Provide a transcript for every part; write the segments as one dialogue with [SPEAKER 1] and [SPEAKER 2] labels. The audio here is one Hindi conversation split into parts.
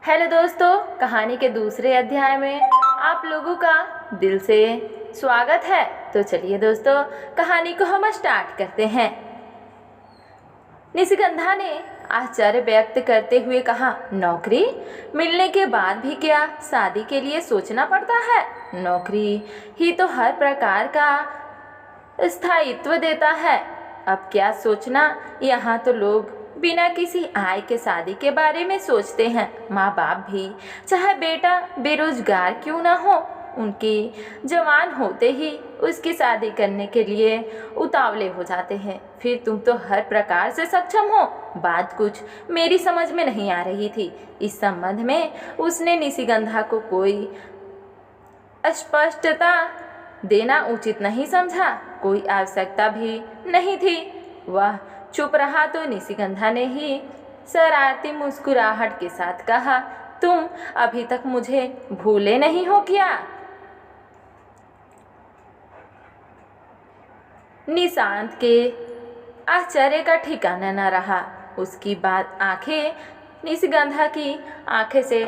[SPEAKER 1] हेलो दोस्तों, कहानी के दूसरे अध्याय में आप लोगों का दिल से स्वागत है। तो चलिए दोस्तों, कहानी को हम स्टार्ट करते हैं। निशिगंधा ने आश्चर्य व्यक्त करते हुए कहा, नौकरी मिलने के बाद भी क्या शादी के लिए सोचना पड़ता है? नौकरी ही तो हर प्रकार का स्थायित्व देता है। अब क्या सोचना, यहाँ तो लोग बिना किसी आय के शादी के बारे में सोचते हैं। माँ बाप भी चाहे बेटा बेरोजगार क्यों ना हो, उनकी जवान होते ही उसकी शादी करने के लिए उतावले हो जाते हैं। फिर तुम तो हर प्रकार से सक्षम हो। बात कुछ मेरी समझ में नहीं आ रही थी। इस संबंध में उसने निशिगंधा को कोई स्पष्टता देना उचित नहीं समझा। कोई आवश्यकता भी नहीं थी। वह चुप रहा तो निशिगंधा ने ही शरारती मुस्कुराहट के साथ कहा, तुम अभी तक मुझे भूले नहीं हो क्या? निशांत के आश्चर्य का ठिकाना न रहा। उसकी बात आंखें निशिगंधा की आंखें से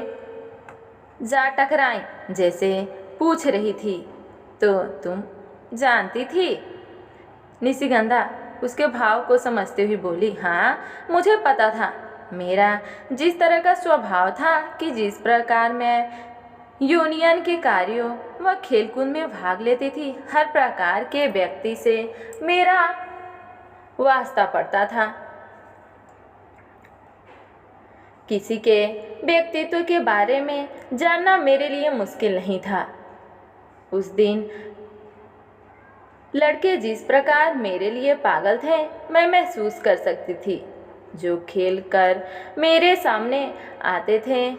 [SPEAKER 1] जा टकराई, जैसे पूछ रही थी, तो तुम जानती थी? निशिगंधा उसके भाव को समझते हुए बोली, हाँ, मुझे पता था। मेरा जिस तरह का स्वभाव था कि जिस प्रकार मैं यूनियन के कार्यों व खेलकूद में भाग लेती थी, हर प्रकार के व्यक्ति से मेरा वास्ता पड़ता था। किसी के व्यक्तित्व के बारे में जानना मेरे लिए मुश्किल नहीं था। उस दिन लड़के जिस प्रकार मेरे लिए पागल थे, मैं महसूस कर सकती थी। जो खेल कर मेरे सामने आते थे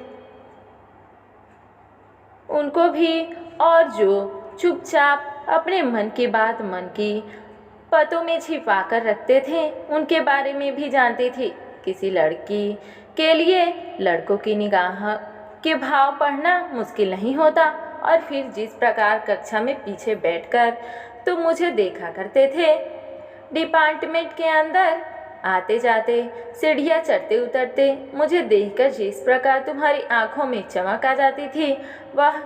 [SPEAKER 1] उनको भी, और जो चुपचाप अपने मन की बात मन की पतों में छिपा कर रखते थे, उनके बारे में भी जानती थी। किसी लड़की के लिए लड़कों की निगाह के भाव पढ़ना मुश्किल नहीं होता। और फिर जिस प्रकार कक्षा में पीछे बैठकर तो मुझे देखा करते थे, डिपार्टमेंट के अंदर आते जाते, सीढ़ियाँ चढ़ते उतरते, मुझे देखकर जिस प्रकार तुम्हारी आंखों में चमक आ जाती थी, वह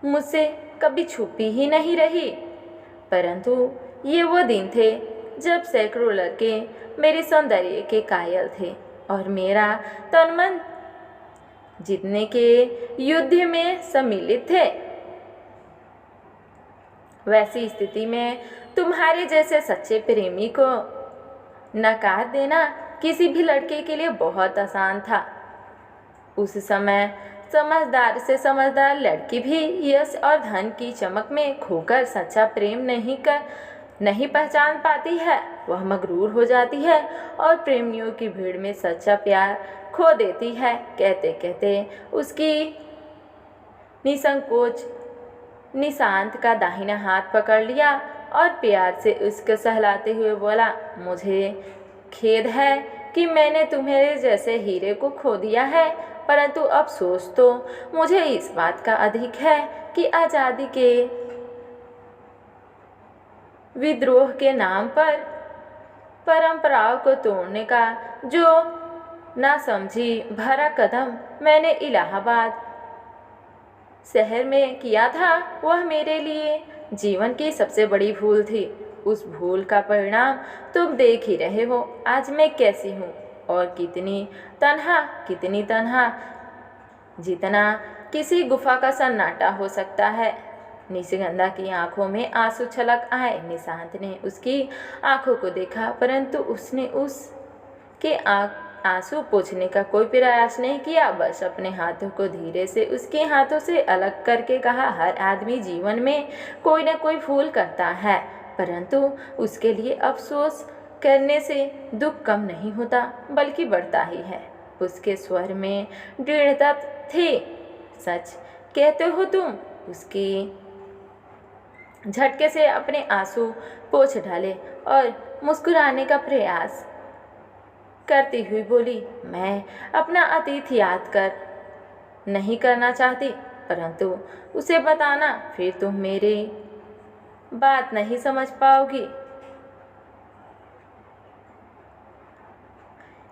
[SPEAKER 1] मुझसे कभी छुपी ही नहीं रही। परंतु ये वो दिन थे जब सैकड़ों लड़के मेरे सौंदर्य के कायल थे और मेरा तन मन जीतने के युद्ध में सम्मिलित थे। वैसी स्थिति में तुम्हारे जैसे सच्चे प्रेमी को नकार देना किसी भी लड़के के लिए बहुत आसान था। उस समय समझदार से समझदार लड़की भी यश और धन की चमक में खोकर सच्चा प्रेम नहीं पहचान पाती है। वह मगरूर हो जाती है और प्रेमियों की भीड़ में सच्चा प्यार खो देती है। कहते कहते उसकी निसंकोच निशांत का दाहिना हाथ पकड़ लिया और प्यार से उसको सहलाते हुए बोला, मुझे खेद है कि मैंने तुम्हारे जैसे हीरे को खो दिया है, परंतु अफसोस तो मुझे इस बात का अधिक है कि आज़ादी के विद्रोह के नाम पर परंपराओं को तोड़ने का जो नासमझी भरा कदम मैंने इलाहाबाद शहर में किया था, वह मेरे लिए जीवन की सबसे बड़ी भूल थी। उस भूल का परिणाम तुम देख ही रहे हो। आज मैं कैसी हूँ और कितनी तन्हा, जितना किसी गुफा का सन्नाटा हो सकता है। निशिगंधा की आंखों में आंसू छलक आए। निशांत ने उसकी आंखों को देखा, परंतु उसने उसके आंसू पोंछने का कोई प्रयास नहीं किया। बस अपने हाथों को धीरे से उसके हाथों से अलग करके कहा, हर आदमी जीवन में कोई न कोई भूल करता है, परंतु उसके लिए अफसोस करने से दुख कम नहीं होता बल्कि बढ़ता ही है। उसके स्वर में दृढ़ता थी। सच कहते हो तुम? उसकी झटके से अपने आंसू पोंछ डाले और मुस्कुराने का प्रयास करती हुई बोली, मैं अपना अतीत याद नहीं करना चाहती, परंतु उसे बताना फिर तुम मेरी बात नहीं समझ पाओगी।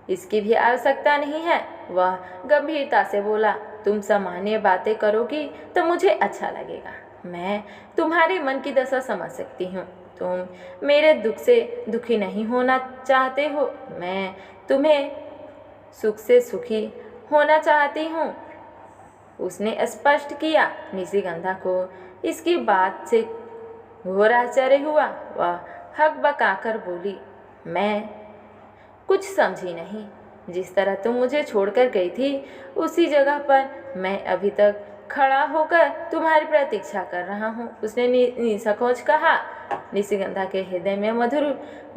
[SPEAKER 1] इसकी भी आवश्यकता नहीं है। वह गंभीरता से बोला, तुम सामान्य बातें करोगी तो मुझे अच्छा लगेगा। मैं तुम्हारे मन की दशा समझ सकती हूँ। तुम मेरे दुख से दुखी नहीं होना चाहते हो, मैं तुम्हें सुख से सुखी होना चाहती हूँ। उसने स्पष्ट किया। निशिगंधा को इसकी बात से घोर आश्चर्य हुआ। वह हकबकाकर बोली, मैं कुछ समझी नहीं। जिस तरह तुम मुझे छोड़कर गई थी उसी जगह पर मैं अभी तक खड़ा होकर तुम्हारी प्रतीक्षा कर रहा हूँ। उसने निसंकोच कहा। निशिगंधा के हृदय में मधुर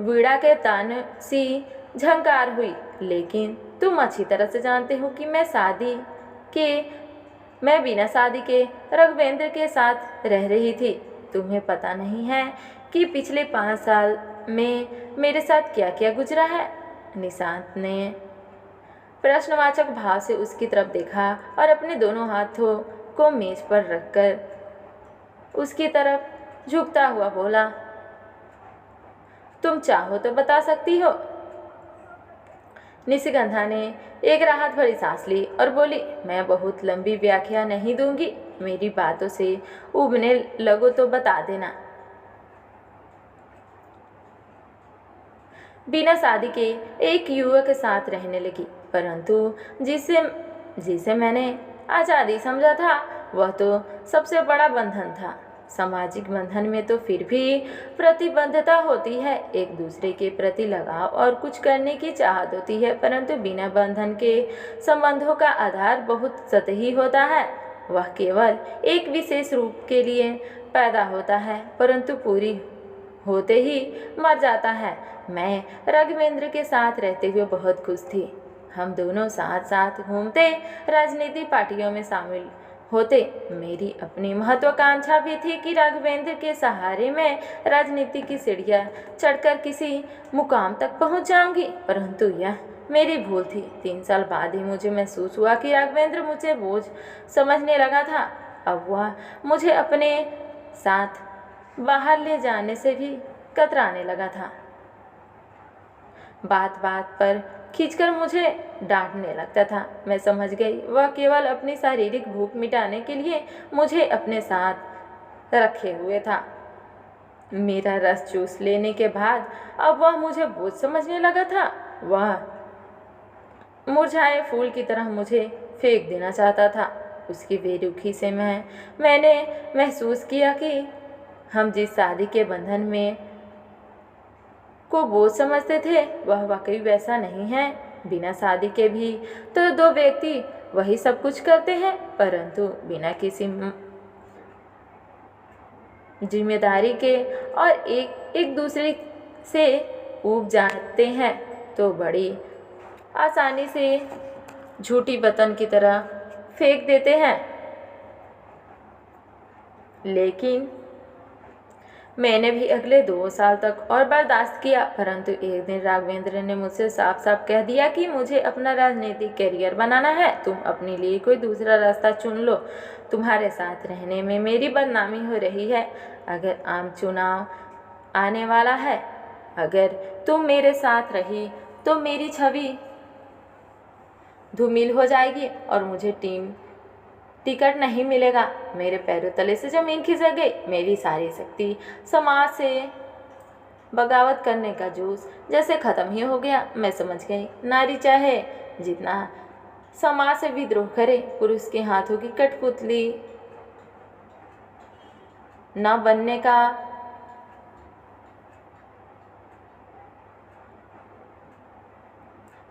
[SPEAKER 1] वीणा के तान सी झंकार हुई। लेकिन तुम अच्छी तरह से जानते हो कि मैं बिना शादी के रघुवेंद्र के साथ रह रही थी। तुम्हें पता नहीं है कि पिछले 5 साल में मेरे साथ क्या क्या गुजरा है। निशांत ने प्रश्नवाचक भाव से उसकी तरफ देखा और अपने दोनों हाथों को मेज पर रखकर उसकी तरफ झुकता हुआ बोला, तुम चाहो तो बता सकती हो। निशिगंधा ने एक राहत भरी सांस ली और बोली, मैं बहुत लंबी व्याख्या नहीं दूंगी। मेरी बातों से उबने लगो तो बता देना। बिना शादी के एक युवक के साथ रहने लगी, परंतु जिसे मैंने आज़ादी समझा था वह तो सबसे बड़ा बंधन था। सामाजिक बंधन में तो फिर भी प्रतिबद्धता होती है, एक दूसरे के प्रति लगाव और कुछ करने की चाहत होती है, परंतु बिना बंधन के संबंधों का आधार बहुत सतही होता है। वह केवल एक विशेष रूप के लिए पैदा होता है, परंतु पूरी होते ही मर जाता है। मैं राघवेंद्र के साथ रहते हुए बहुत खुश थी। हम दोनों साथ साथ घूमते, राजनीति पार्टियों में शामिल होते। मेरी अपनी महत्वाकांक्षा भी थी कि राघवेंद्र के सहारे में राजनीति की सीढ़ियां चढ़कर किसी मुकाम तक पहुंच जाऊंगी, परंतु यह मेरी भूल थी। 3 साल बाद ही मुझे महसूस हुआ कि राघवेंद्र मुझे बोझ समझने लगा था। अब वह मुझे अपने साथ बाहर ले जाने से भी कतराने लगा था। बात बात पर खींचकर मुझे डांटने लगता था। मैं समझ गई वह केवल अपनी शारीरिक भूख मिटाने के लिए मुझे अपने साथ रखे हुए था। मेरा रस चूस लेने के बाद अब वह मुझे बोझ समझने लगा था। वह मुरझाए फूल की तरह मुझे फेंक देना चाहता था। उसकी बेरुखी से मैंने महसूस किया कि हम जिस शादी के बंधन में को बोझ समझते थे वह वाकई वैसा नहीं है। बिना शादी के भी तो 2 व्यक्ति वही सब कुछ करते हैं, परंतु बिना किसी जिम्मेदारी के और एक दूसरे से ऊब जाते हैं तो बड़ी आसानी से झूठी बतन की तरह फेंक देते हैं। लेकिन मैंने भी अगले 2 साल तक और बर्दाश्त किया, परंतु एक दिन राघवेंद्र ने मुझसे साफ साफ कह दिया कि मुझे अपना राजनीतिक करियर बनाना है। तुम अपने लिए कोई दूसरा रास्ता चुन लो। तुम्हारे साथ रहने में मेरी बदनामी हो रही है। अगर आम चुनाव आने वाला है, अगर तुम मेरे साथ रही तो मेरी छवि धूमिल हो जाएगी और मुझे टिकट नहीं मिलेगा। मेरे पैरों तले से जमीन खिसक गई। मेरी सारी शक्ति समाज से बगावत करने का जोश जैसे खत्म ही हो गया। मैं समझ गई नारी चाहे जितना समाज से विद्रोह करे, पुरुष के हाथों की कठपुतली न बनने का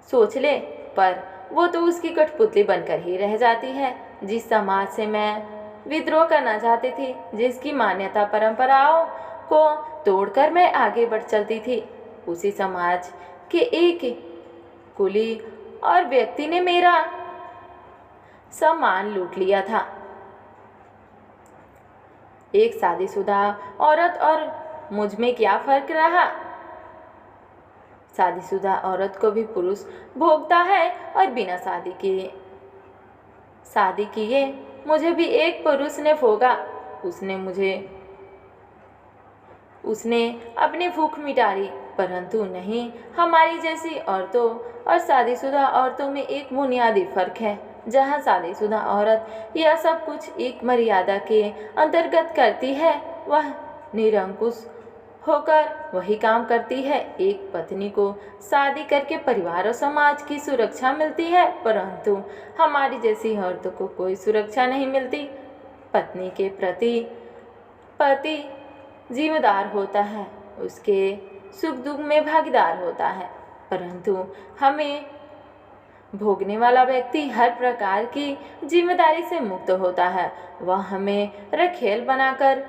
[SPEAKER 1] सोच ले, पर वो तो उसकी कठपुतली बनकर ही रह जाती है। जिस समाज से मैं विद्रोह करना चाहती थी, जिसकी मान्यता परंपराओं को तोड़कर मैं आगे बढ़ चलती थी, उसी समाज के एक कुली और व्यक्ति ने मेरा सम्मान लूट लिया था। एक शादीशुदा औरत और मुझ में क्या फर्क रहा? शादीशुदा औरत को भी पुरुष भोगता है और बिना शादी किए मुझे भी एक पुरुष ने भोगा। उसने अपनी भूख परंतु नहीं, हमारी जैसी औरतों और शादीशुदा औरतों में एक बुनियादी फर्क है। जहाँ शादीशुदा औरत यह सब कुछ एक मर्यादा के अंतर्गत करती है, वह निरंकुश होकर वही काम करती है। एक पत्नी को शादी करके परिवार और समाज की सुरक्षा मिलती है, परंतु हमारी जैसी औरतों को कोई सुरक्षा नहीं मिलती। पत्नी के प्रति पति जिम्मेदार होता है, उसके सुख दुख में भागीदार होता है, परंतु हमें भोगने वाला व्यक्ति हर प्रकार की जिम्मेदारी से मुक्त होता है। वह हमें रखेल बनाकर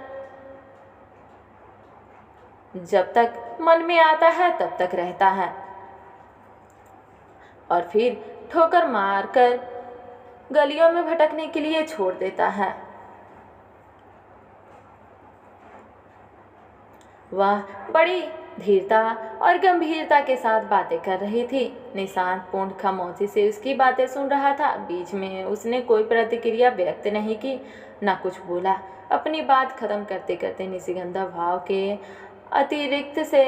[SPEAKER 1] जब तक मन में आता है तब तक रहता है और फिर ठोकर मारकर गलियों में भटकने के लिए छोड़ देता है। वह बड़ी धीरता और गंभीरता के साथ बातें कर रही थी। निशांत पूर्ण खामोशी से उसकी बातें सुन रहा था। बीच में उसने कोई प्रतिक्रिया व्यक्त नहीं की, न कुछ बोला। अपनी बात खत्म करते करते निशिगंधा भाव के अतिरिक्त से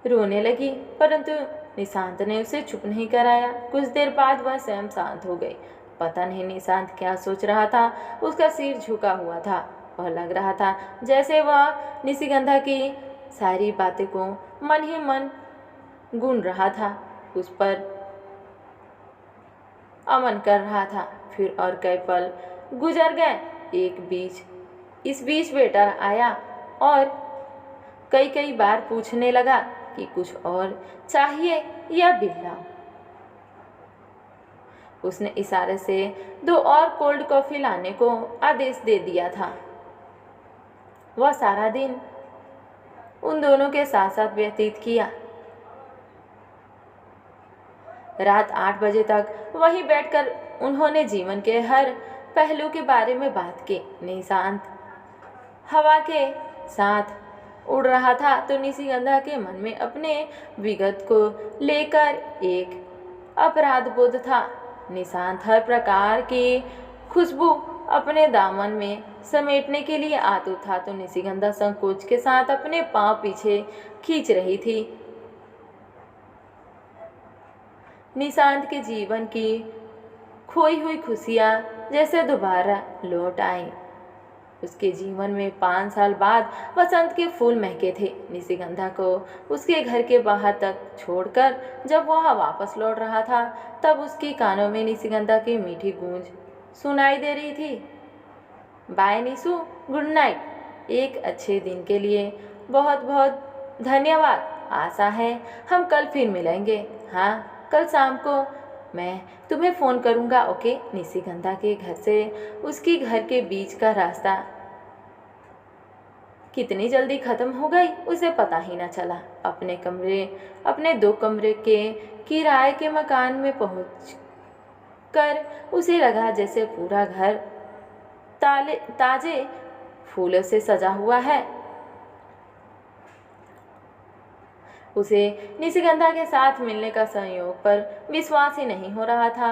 [SPEAKER 1] रोने लगी, परंतु निशांत ने उसे चुप नहीं कराया। कुछ देर बाद वह स्वयं शांत हो गई। पता नहीं निशांत क्या सोच रहा था। उसका सिर झुका हुआ था। वह लग रहा था जैसे वह निशिगंधा की सारी बातें को मन ही मन गुन रहा था, उस पर अमन कर रहा था। फिर और कई पल गुजर गए। इस बीच वेटर आया और कई बार पूछने लगा कि कुछ और चाहिए या बिल लाऊं। उसने इशारे से 2 और कोल्ड कॉफ़ी लाने को आदेश दे दिया था। वह सारा दिन उन दोनों के साथ साथ व्यतीत किया। रात 8 बजे तक वहीं बैठकर उन्होंने जीवन के हर पहलू के बारे में बात की। निशांत हवा के साथ उड़ रहा था तो निशिगंधा के मन में अपने विगत को लेकर एक अपराध बोध था। निशांत हर प्रकार की खुशबू अपने दामन में समेटने के लिए आतुर था, तो निशिगंधा संकोच के साथ अपने पांव पीछे खींच रही थी। निशांत के जीवन की खोई हुई खुशियाँ जैसे दोबारा लौट आईं। उसके जीवन में 5 साल बाद वसंत के फूल महके थे। निशिगंधा को उसके घर के बाहर तक छोड़कर जब वह वापस लौट रहा था, तब उसके कानों में निशिगंधा की मीठी गूंज सुनाई दे रही थी। Bye Nishu, good night. एक अच्छे दिन के लिए बहुत बहुत धन्यवाद। आशा है हम कल फिर मिलेंगे। हाँ, कल शाम को मैं तुम्हें फ़ोन करूँगा, ओके। निशिगंधा के घर से उसकी घर के बीच का रास्ता कितनी जल्दी ख़त्म हो गई उसे पता ही न चला। अपने 2 कमरे के किराए के मकान में पहुँच कर उसे लगा जैसे पूरा घर ताजे फूलों से सजा हुआ है। उसे निशिगंधा के साथ मिलने का संयोग पर विश्वास ही नहीं हो रहा था।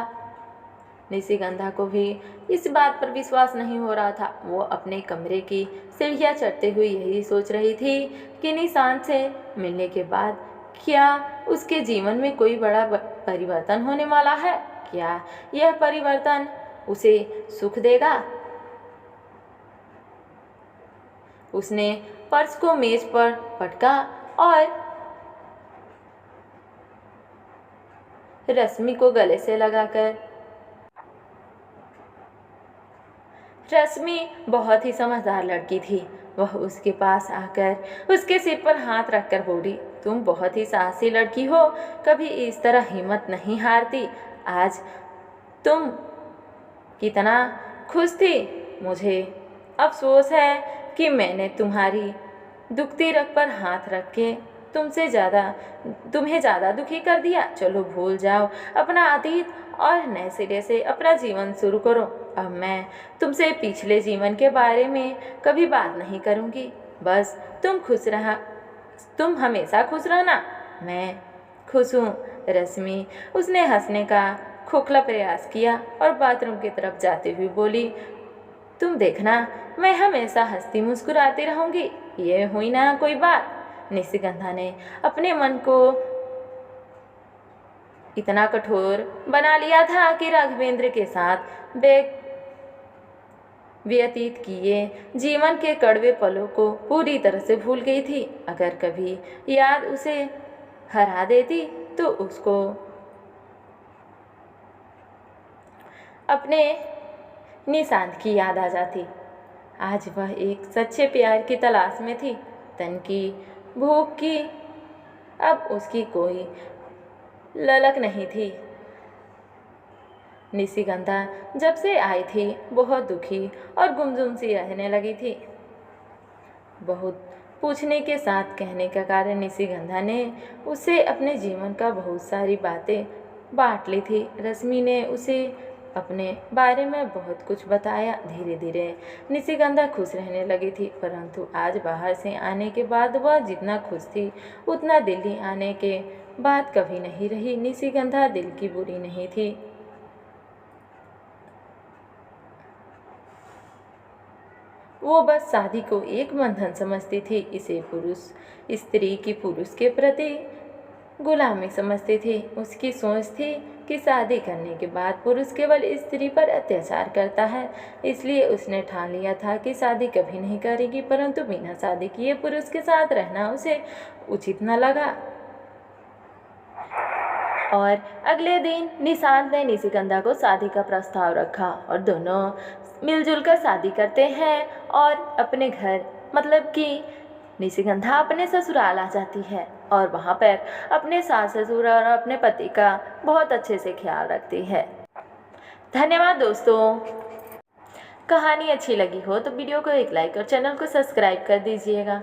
[SPEAKER 1] निशिगंधा को भी इस बात पर विश्वास नहीं हो रहा था। वो अपने कमरे की सीढ़ियाँ चढ़ते हुए यही सोच रही थी कि निशांत से मिलने के बाद क्या उसके जीवन में कोई बड़ा परिवर्तन होने वाला है। क्या यह परिवर्तन उसे सुख देगा। उसने पर्स को मेज पर पटका और रश्मि को गले से लगाकर, रश्मि बहुत ही समझदार लड़की थी। वह उसके पास आकर उसके सिर पर हाथ रखकर बोली, तुम बहुत ही साहसी लड़की हो, कभी इस तरह हिम्मत नहीं हारती। आज तुम कितना खुश थी। मुझे अफसोस है कि मैंने तुम्हारी दुखती रग पर हाथ रख के तुम्हें ज़्यादा दुखी कर दिया। चलो भूल जाओ अपना अतीत और नए सिरे से अपना जीवन शुरू करो। अब मैं तुमसे पिछले जीवन के बारे में कभी बात नहीं करूँगी। बस तुम हमेशा खुश रहना। मैं खुश हूँ रश्मि। उसने हंसने का खोखला प्रयास किया और बाथरूम की तरफ जाते हुए बोली, तुम देखना मैं हमेशा हंसती मुस्कुराती रहूँगी। ये हुई ना कोई बात। निशिगंधा ने अपने मन को इतना कठोर बना लिया था कि राघवेंद्र के साथ व्यतीत किए जीवन के कड़वे पलों को पूरी तरह से भूल गई थी। अगर कभी याद उसे हरा देती तो उसको अपने निशांत की याद आ जाती। आज वह एक सच्चे प्यार की तलाश में थी। तन की भूख की अब उसकी कोई ललक नहीं थी। निशिगंधा जब से आई थी बहुत दुखी और गुमसुम सी रहने लगी थी। बहुत पूछने के साथ कहने का कारण निशिगंधा ने उसे अपने जीवन का बहुत सारी बातें बांट ली थी। रश्मि ने उसे अपने बारे में बहुत कुछ बताया। धीरे धीरे निशिगंधा खुश रहने लगी थी, परंतु आज बाहर से आने के बाद वह जितना खुश थी उतना दिल्ली आने के बाद कभी नहीं रही। निशिगंधा दिल की बुरी नहीं थी। वो बस शादी को एक बंधन समझती थी। इसे स्त्री की पुरुष के प्रति गुलामी समझती थी। उसकी सोच थी कि शादी करने के बाद पुरुष केवल स्त्री पर अत्याचार करता है, इसलिए उसने ठान लिया था कि शादी कभी नहीं करेगी। परंतु बिना शादी किए पुरुष के साथ रहना उसे उचित न लगा। और अगले दिन निशांत ने निशिगंधा को शादी का प्रस्ताव रखा और दोनों मिलजुल कर शादी करते हैं और अपने घर मतलब कि निशिगंधा अपने ससुराल आ जाती है और वहाँ पर अपने सास ससुर और अपने पति का बहुत अच्छे से ख्याल रखती है। धन्यवाद दोस्तों। कहानी अच्छी लगी हो तो वीडियो को एक लाइक और चैनल को सब्सक्राइब कर दीजिएगा।